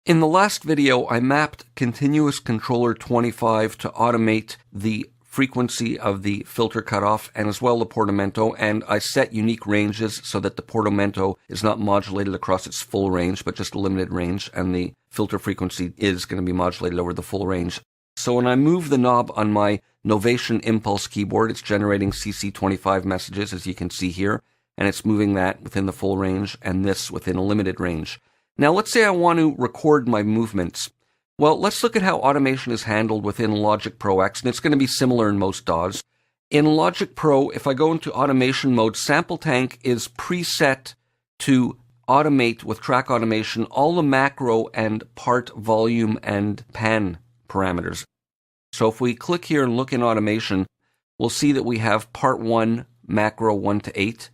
In the last video, I mapped continuous controller 25 to automate the frequency of the filter cutoff and as well the portamento, and I set unique ranges so that the portamento is not modulated across its full range, but just a limited range, and the filter frequency is going to be modulated over the full range. So when I move the knob on my Novation Impulse keyboard, it's generating CC25 messages, as you can see here, and it's moving that within the full range and this within a limited range. Now let's say I want to record my movements. Well, let's look at how automation is handled within Logic Pro X, and it's going to be similar in most DAWs. In Logic Pro, if I go into automation mode, Sample Tank is preset to automate with track automation all the macro and part volume and pan parameters. So if we click here and look in automation, we'll see that we have part 1 macro 1 to 8,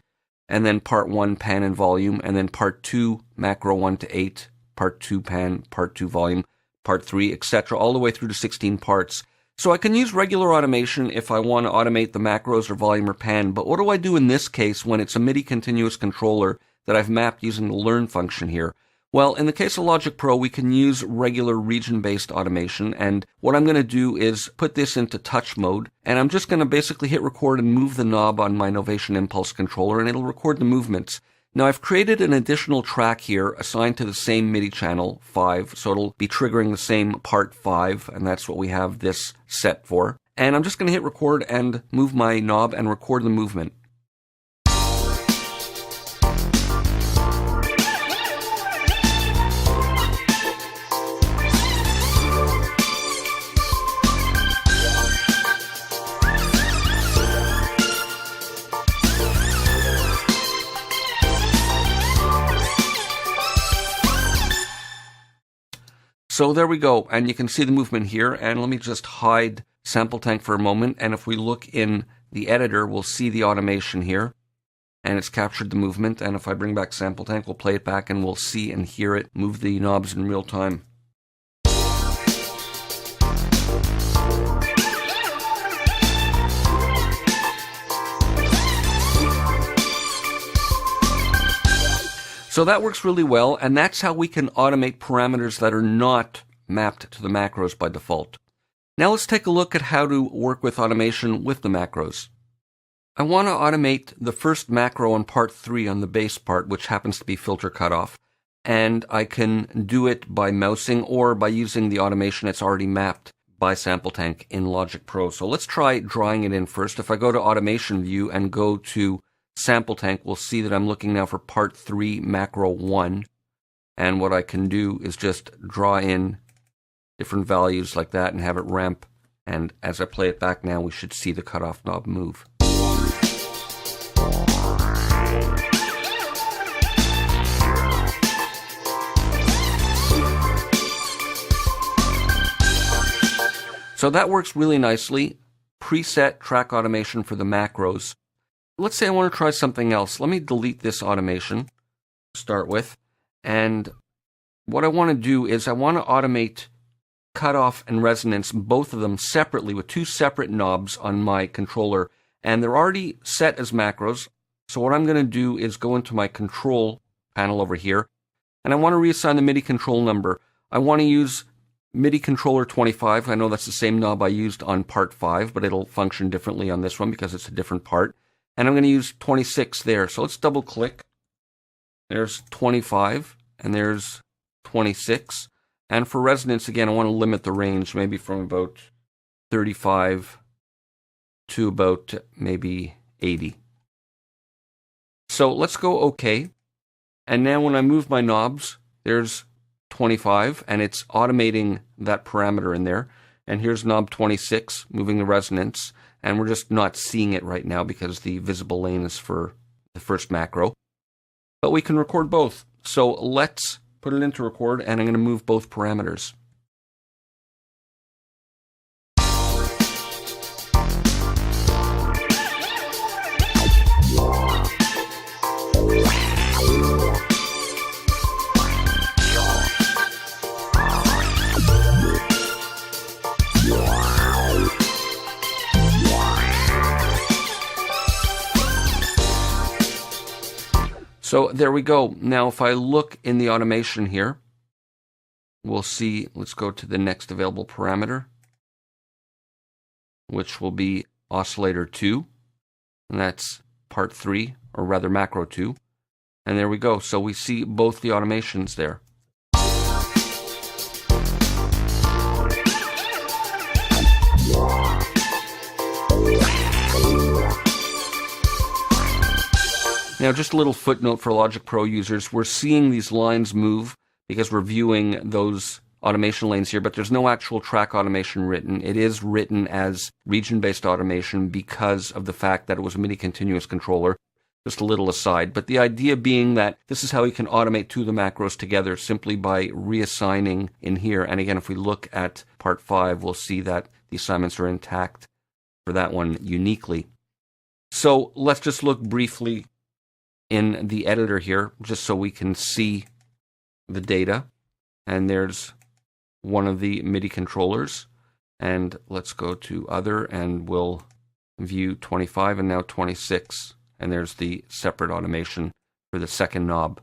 and then part 1 pan and volume, and then part 2 macro 1 to 8, part 2 pan, part 2 volume, part 3, etc., all the way through to 16 parts. So I can use regular automation if I want to automate the macros or volume or pan, but what do I do in this case when it's a MIDI continuous controller that I've mapped using the learn function here? Well, in the case of Logic Pro, we can use regular region-based automation, and what I'm going to do is put this into touch mode, and I'm just going to basically hit record and move the knob on my Novation Impulse controller, and it'll record the movements. Now, I've created an additional track here assigned to the same MIDI channel, 5, so it'll be triggering the same part 5, and that's what we have this set for. And I'm just going to hit record and move my knob and record the movement. So there we go, and you can see the movement here, and let me just hide Sample Tank for a moment, and if we look in the editor, we'll see the automation here, and it's captured the movement, and if I bring back Sample Tank, we'll play it back, and we'll see and hear it move the knobs in real time. So that works really well, and that's how we can automate parameters that are not mapped to the macros by default. Now let's take a look at how to work with automation with the macros. I want to automate the first macro on part 3 on the bass part, which happens to be filter cutoff, and I can do it by mousing or by using the automation that's already mapped by Sample Tank in Logic Pro. So let's try drawing it in first. If I go to Automation View and go to Sample Tank, we'll see that I'm looking now for part 3 macro 1, and what I can do is just draw in different values like that and have it ramp, and as I play it back now we should see the cutoff knob move. So that works really nicely. Preset track automation for the macros. Let's say I want to try something else. Let me delete this automation to start with. And what I want to do is I want to automate cutoff and resonance, both of them separately with 2 separate knobs on my controller. And they're already set as macros. So what I'm going to do is go into my control panel over here. And I want to reassign the MIDI control number. I want to use MIDI controller 25. I know that's the same knob I used on part 5, but it'll function differently on this one because it's a different part. And I'm going to use 26 there. So let's double click. There's 25 and there's 26. And for resonance, again, I want to limit the range maybe from about 35 to about maybe 80. So let's go OK. And now when I move my knobs, there's 25 and it's automating that parameter in there. And here's knob 26 moving the resonance. And we're just not seeing it right now because the visible lane is for the first macro. But we can record both. So let's put it into record, and I'm going to move both parameters. So there we go. Now if I look in the automation here, we'll see, let's go to the next available parameter, which will be oscillator 2, and that's part 3, or rather macro 2. And there we go. So we see both the automations there. Now, just a little footnote for Logic Pro users. We're seeing these lines move because we're viewing those automation lanes here, but there's no actual track automation written. It is written as region-based automation because of the fact that it was a MIDI continuous controller. Just a little aside. But the idea being that this is how you can automate two of the macros together simply by reassigning in here. And again, if we look at part 5, we'll see that the assignments are intact for that one uniquely. So let's just look briefly in the editor here, just so we can see the data. And there's one of the MIDI controllers. And let's go to Other, and we'll view 25 and now 26. And there's the separate automation for the second knob.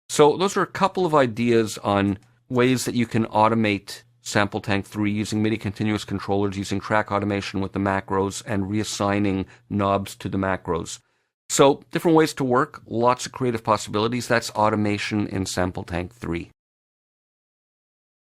So those are a couple of ideas on ways that you can automate Sample Tank 3 using MIDI continuous controllers, using track automation with the macros, and reassigning knobs to the macros. So different ways to work, lots of creative possibilities. That's automation in Sample Tank 3.